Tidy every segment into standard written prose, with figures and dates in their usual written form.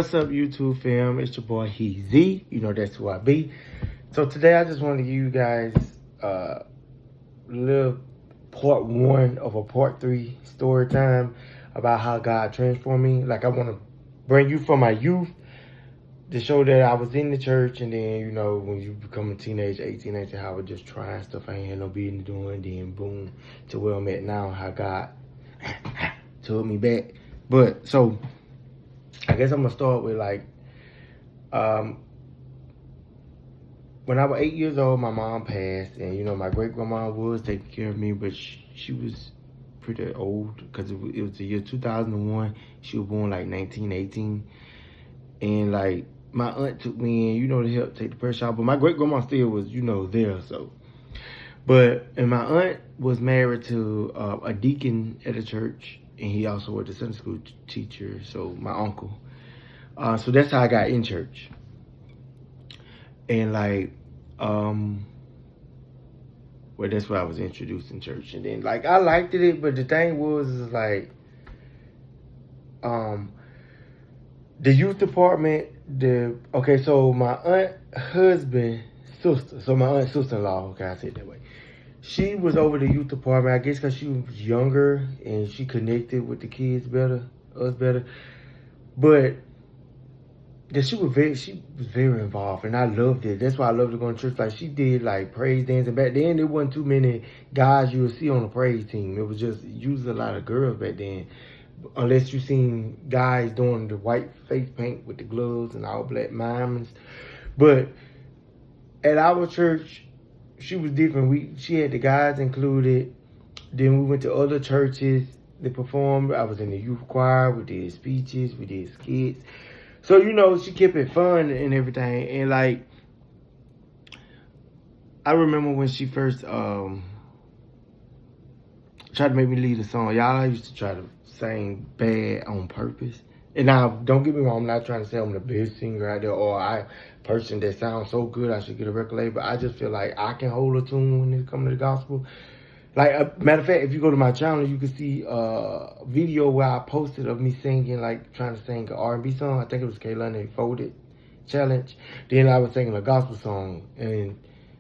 What's up, YouTube fam? It's your boy Heezy. You know that's who I be. So today I just want to give you guys a little part one of a part three story time about how God transformed me. Like I want to bring you from my youth to show that I was in the church, and then when you become a teenager, 18, 19, how I was just trying stuff I ain't had no business doing. Then boom, to where I'm at now, how God took me back. But so I guess I'm gonna start with um, when I was 8 years old, my mom passed, and my great grandma was taking care of me, but she was pretty old because it was the year 2001. She was born like 1918, and like my aunt took me in, to help take the pressure out. But my great grandma still was, there. So, and my aunt was married to a deacon at a church, and he also was a Sunday school teacher. So my uncle. So that's how I got in church. And well, that's why I was introduced in church. And then I liked it, but the thing was is the youth department, so my aunt husband sister, so my aunt sister-in-law, okay, I say it that way. She was over the youth department, I guess because she was younger and she connected with the kids better, us better. But she was very involved, and I loved it. That's why I loved to go to church. Like she did praise dance, and back then there wasn't too many guys you would see on the praise team. It was just usually a lot of girls back then, unless you seen guys doing the white face paint with the gloves and all black mimes. But at our church, she was different. She had the guys included. Then we went to other churches that performed. I was in the youth choir. We did speeches. We did skits. So, she kept it fun and everything. And I remember when she first tried to make me lead a song. Y'all, I used to try to sing bad on purpose. And now, don't get me wrong, I'm not trying to say I'm the best singer out there or person that sounds so good I should get a record label. But I just feel like I can hold a tune when it comes to the gospel. Matter of fact, if you go to my channel, you can see a video where I posted of me singing, trying to sing an R&B song. I think it was Kaylani Folded Challenge. Then I was singing a gospel song. And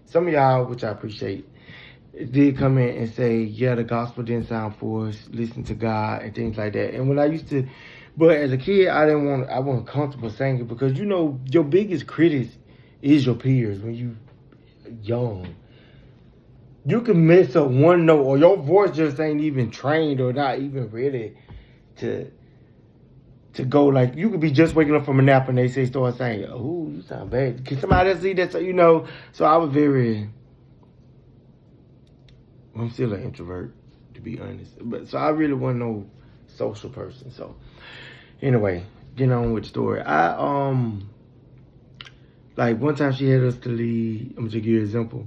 some of y'all, which I appreciate, did come in and say, yeah, the gospel didn't sound for us, listen to God and things like that. And when I used to, but as a kid, I wasn't comfortable singing because, your biggest critics is your peers when you young. You can mess up one note or your voice just ain't even trained or not even ready to go. You could be just waking up from a nap and they start saying, oh, you sound bad. Can somebody else see that? So I was I'm still an introvert, to be honest. But so I really wasn't no social person. So anyway, getting on with the story. One time she had us to lead, I'm just give you an example.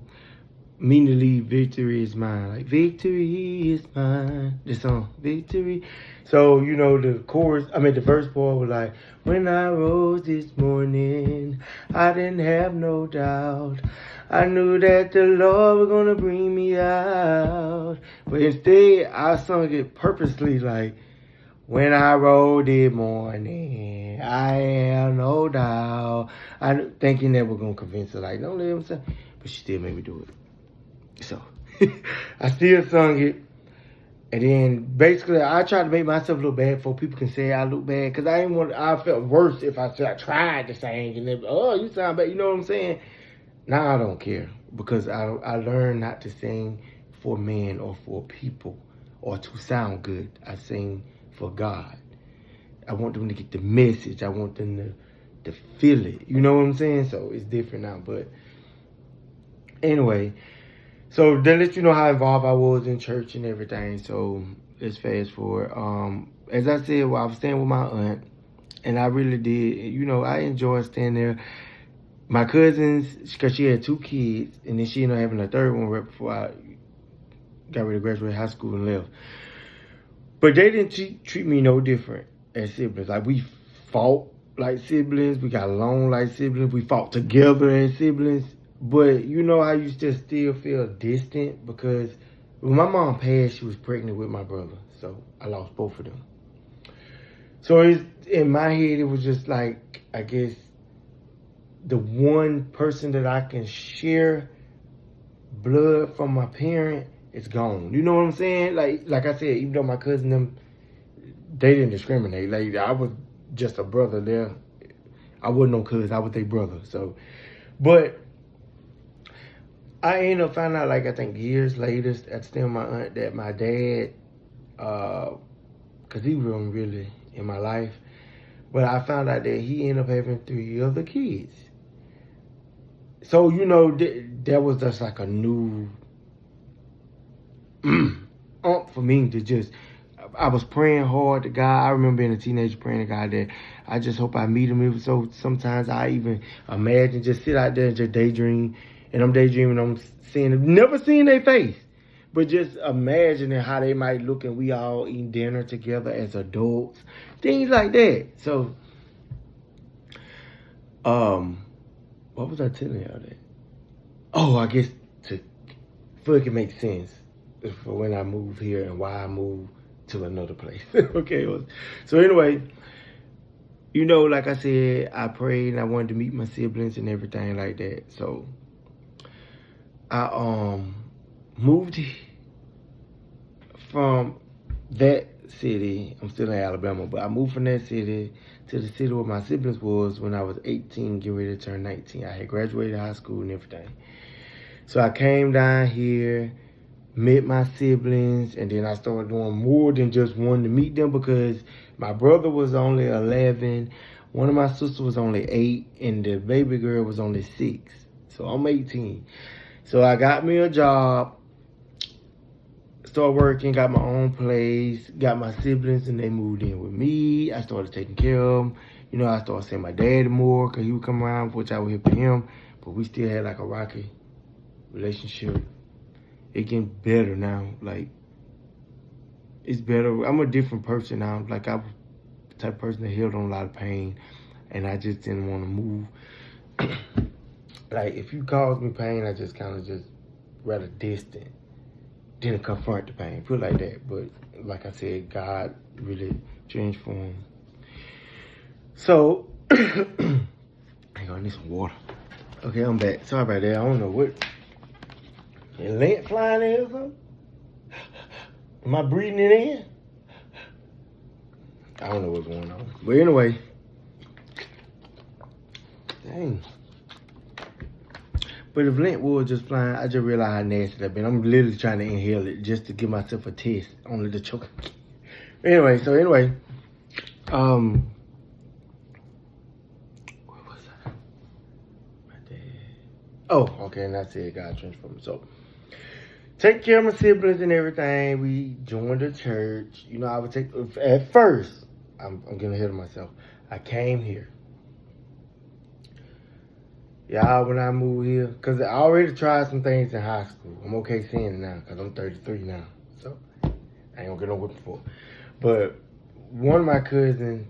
Mean to leave, victory is mine. Victory is mine. The song, victory. So, the verse part was when I rose this morning, I didn't have no doubt. I knew that the Lord was going to bring me out. But instead, I sung it purposely when I rose this morning, I have no doubt. Thinking that we're going to convince her, don't let him say. But she still made me do it. So I still sung it, and then basically I tried to make myself look bad so people can say I look bad because I felt worse if I tried to sing and then you sound bad. You know what I'm saying? Now I don't care because I learned not to sing for men or for people or to sound good. I sing for God. I want them to get the message. I want them to feel it. You know what I'm saying? So it's different now. But anyway. So that lets you know how involved I was in church and everything. So let's fast forward. As I said, I was staying with my aunt, and I really did. I enjoyed staying there. My cousins, because she had two kids, and then she ended up having a third one right before I got ready to graduate high school and left. But they didn't treat me no different as siblings. We fought like siblings. We got along like siblings. We fought together as siblings. But how you just still feel distant because when my mom passed, she was pregnant with my brother. So I lost both of them. So in my head, it was just like, I guess, the one person that I can share blood from my parent is gone. You know what I'm saying? Like I said, even though my cousin them, they didn't discriminate. Like I was just a brother there. I wasn't no cousin. I was their brother. So, but I ended up finding out, like, I think years later, at still my aunt, that my dad, because he wasn't really in my life, but I found out that he ended up having 3 other kids. So, you know, that was just like a new for me to just, I was praying hard to God. I remember being a teenager praying to God that I just hope I meet him. It was so, sometimes I even imagine, just sit out there and just daydream. And I'm daydreaming, I'm seeing, never seeing their face, but just imagining how they might look, and we all eating dinner together as adults, things like that. So, what was I telling y'all that? Oh, I guess to fucking make sense for when I moved here and why I moved to another place. Okay. So anyway, you know, like I said, I prayed and I wanted to meet my siblings and everything like that. So I moved from that city. I'm still in Alabama, but I moved from that city to the city where my siblings was when I was 18, getting ready to turn 19. I had graduated high school and everything. So I came down here, met my siblings, and then I started doing more than just wanting to meet them, because my brother was only 11, one of my sisters was only 8, and the baby girl was only 6. So I'm 18. So I got me a job, started working, got my own place, got my siblings, and they moved in with me. I started taking care of them. You know, I started seeing my daddy more, because he would come around, which I would help him, but we still had like a rocky relationship. It getting better now. Like, it's better. I'm a different person now. Like, I was the type of person that held on a lot of pain, and I just didn't want to move. Like, if you cause me pain, I just kind of just rather distant, didn't confront the pain, put it like that. But like I said, God really transformed. So, hang on, I need some water. Okay, I'm back. Sorry about that. I don't know what. Is lint flying in or something? Am I breathing it in? I don't know what's going on. But anyway, dang. But if lint was just flying, I just realized how nasty that been. I'm literally trying to inhale it just to give myself a test, only to choke. Anyway, where was I? My dad. Oh, okay, and that's it. God transformed me. So, take care of my siblings and everything. We joined the church. You know, I would take, at first, I'm getting ahead of myself. I came here. Y'all, when I moved here, because I already tried some things in high school. I'm okay saying it now, because I'm 33 now. So, I ain't gonna get no whipping for it. But one of my cousins,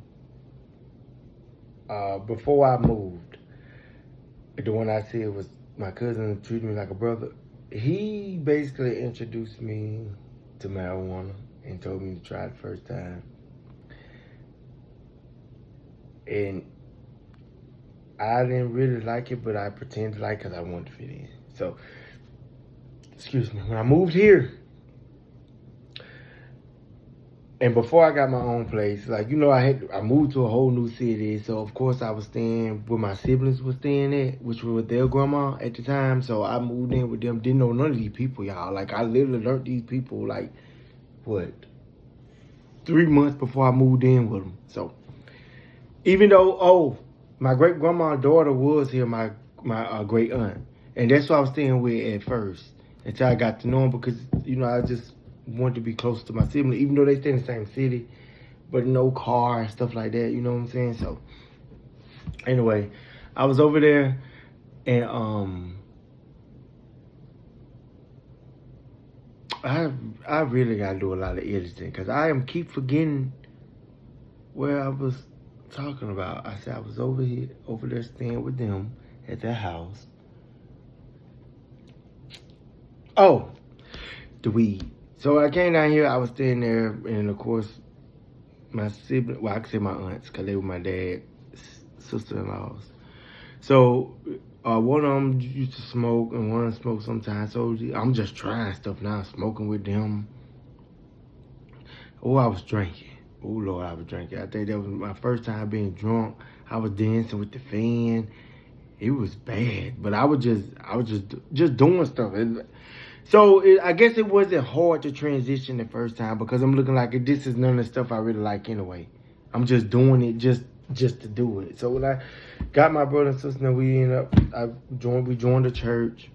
before I moved, the one I said was my cousin treated me like a brother. He basically introduced me to marijuana and told me to try it the first time. And I didn't really like it, but I pretended like it because I wanted to fit in. So, excuse me, when I moved here, and before I got my own place, like, you know, I moved to a whole new city. So, of course, I was staying where my siblings were staying at, which were with their grandma at the time. So, I moved in with them. Didn't know none of these people, y'all. Like, I literally learned these people, like, what, 3 months before I moved in with them. So, even though, my great-grandma's daughter was here, my great aunt. And that's what I was staying with at first, until I got to know them, because, you know, I just wanted to be close to my sibling, even though they stay in the same city, but no car and stuff like that, you know what I'm saying? So, anyway, I was over there, and I really gotta do a lot of editing, because I keep forgetting where I was talking about. I said I was over there staying with them at their house. Oh, the weed. So I came down here, I was staying there, and of course, my sibling, well, I could say my aunts, because they were my dad's sister-in-laws. So one of them used to smoke, and one of them smoked sometimes. So I'm just trying stuff now, smoking with them. Oh, I was drinking. Oh, Lord, I was drinking. I think that was my first time being drunk. I was dancing with the fan. It was bad, but I was just doing stuff. I guess it wasn't hard to transition the first time because I'm looking like this is none of the stuff I really like anyway. I'm just doing it just to do it. So when I got my brother and sister, and we joined the church,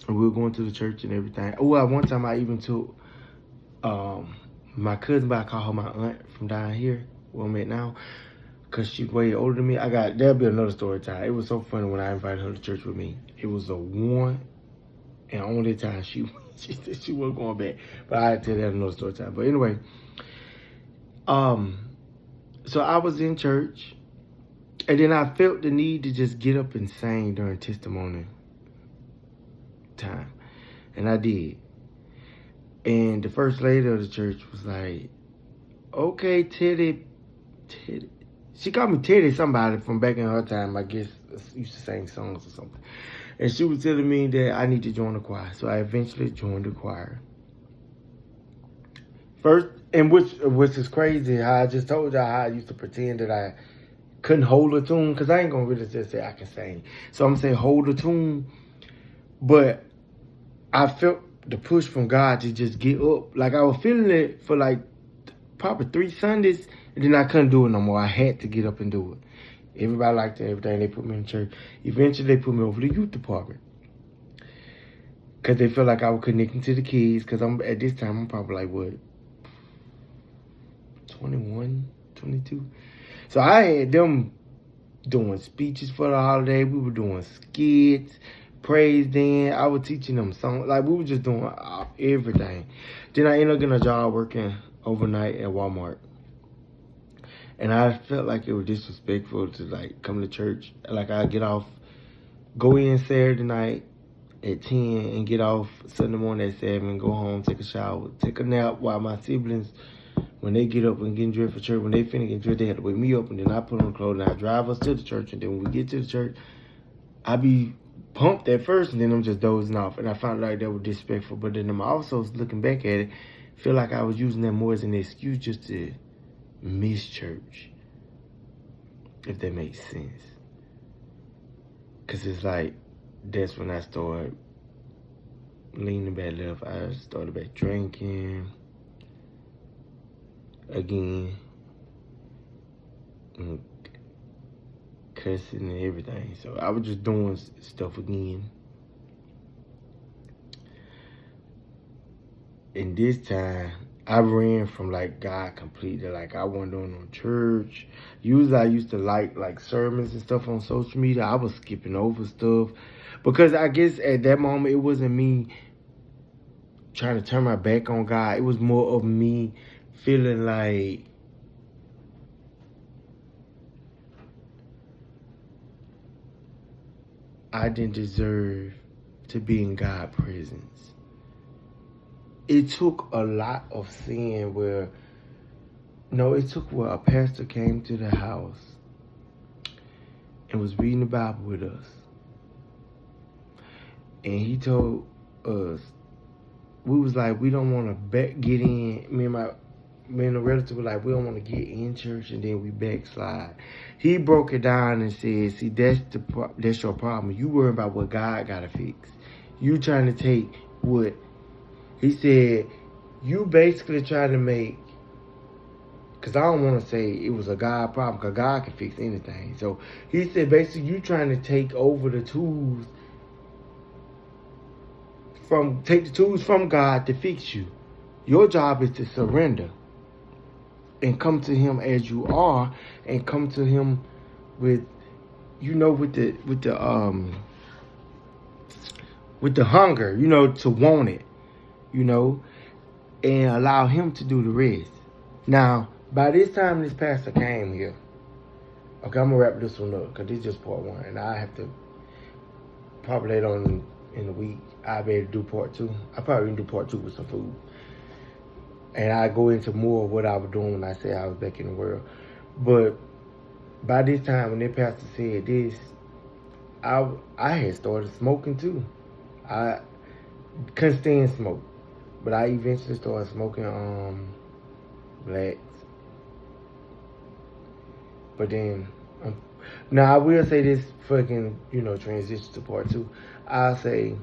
and we were going to the church and everything. Oh, one time I even took my cousin, but I call her my aunt from down here, where I'm at now, because she's way older than me. That'll be another story time. It was so funny when I invited her to church with me. It was the one and only time she said she wasn't going back. But I had to tell that another story time. But anyway, so I was in church, and then I felt the need to just get up and sing during testimony time. And I did. And the first lady of the church was like, okay, Teddy. She called me Teddy, somebody from back in her time, I guess, used to sing songs or something. And she was telling me that I need to join the choir. So I eventually joined the choir. First, and which is crazy, how I just told y'all how I used to pretend that I couldn't hold a tune, because I ain't going to really just say I can sing. So I'm saying hold a tune. But I felt the push from God to just get up. Like I was feeling it for like probably 3 Sundays, and then I couldn't do it no more. I had to get up and do it. Everybody liked it, everything. They put me in church. Eventually, they put me over the youth department, because they felt like I was connecting to the kids, because at this time, I'm probably like, what, 21, 22? So I had them doing speeches for the holiday. We were doing skits, praise dance. I was teaching them songs. Like, we were just doing everything. Then I ended up getting a job working overnight at Walmart. And I felt like it was disrespectful to, like, come to church. Like, I get off, go in Saturday night at 10 and get off Sunday morning at 7, go home, take a shower, take a nap, while my siblings, when they get up and get dressed for church, when they finish getting dressed, they have to wake me up, and then I put on clothes and I drive us to the church. And then when we get to the church, I be pumped at first, and then I'm just dozing off. And I found like that was disrespectful. But then I'm also looking back at it, feel like I was using that more as an excuse just to miss church, if that makes sense. Because it's like, that's when I started leaning back left. I started back drinking again, and cussing and everything. So I was just doing stuff again. And this time, I ran from like God completely. Like, I wasn't doing no church. Usually I used to like sermons and stuff on social media. I was skipping over stuff, because I guess at that moment it wasn't me trying to turn my back on God. It was more of me feeling like I didn't deserve to be in God's presence. It took a lot of sin where a pastor came to the house and was reading the Bible with us. And he told us, we was like, we don't want to get in. Me and the relative were like, we don't want to get in church and then we backslide. He broke it down and said, see, that's your problem. You worry about what God got to fix. You trying to take what, he said, you basically try to make, because I don't want to say it was a God problem, because God can fix anything. So he said, basically, you trying to take over the tools from God to fix you. Your job is to surrender and come to him as you are, and come to him with the hunger, to want it, and allow him to do the rest. Now, by this time this pastor came here, okay, I'm gonna wrap this one up, because this is just part 1, and I have to probably later on in the week I'll be able to do part 2. I probably can do part 2 with some food. And I go into more of what I was doing when I said I was back in the world. But by this time, when that pastor said this, I had started smoking too. I couldn't stand smoke, but I eventually started smoking blacks. But then, now I will say this fucking transition to part two. I'll say,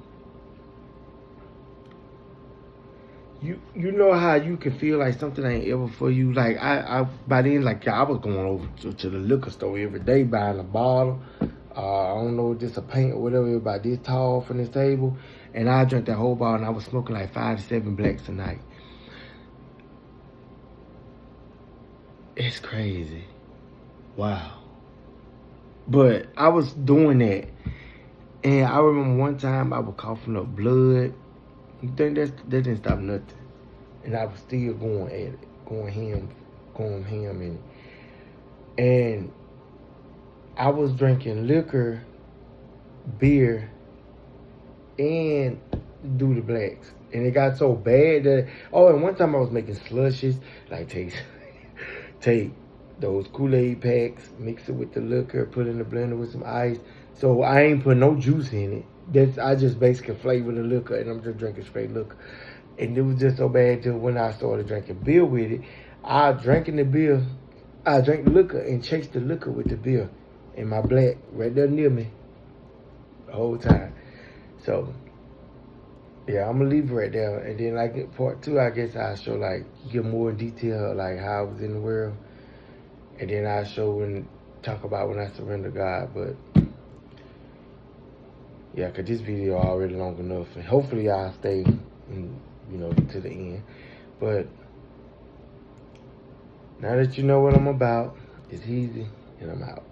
you know how you can feel like something ain't ever for you. Like I by then, like I was going over to the liquor store every day buying a bottle. I don't know, just a paint or whatever, about this tall from this table, and I drank that whole bottle, and I was smoking like 5 to 7 blacks a night. It's crazy. Wow. But I was doing that, and I remember one time I was coughing up blood. You think that didn't stop nothing, and I was still going at it, going ham in it. And I was drinking liquor, beer, and do the blacks. And it got so bad that, and one time I was making slushes, like take those Kool-Aid packs, mix it with the liquor, put it in the blender with some ice. So I ain't put no juice in it. I just basically flavor the liquor, and I'm just drinking straight liquor. And it was just so bad till when I started drinking beer with it. I drank the liquor and chased the liquor with the beer and my black right there near me the whole time. So yeah, I'm gonna leave it right there, and then like part two, I guess I'll show give more detail like how I was in the world, and then I'll show and talk about when I surrendered God. But yeah, cause this video already long enough, and hopefully I'll stay to the end. But now that you know what I'm about, it's easy, and I'm out.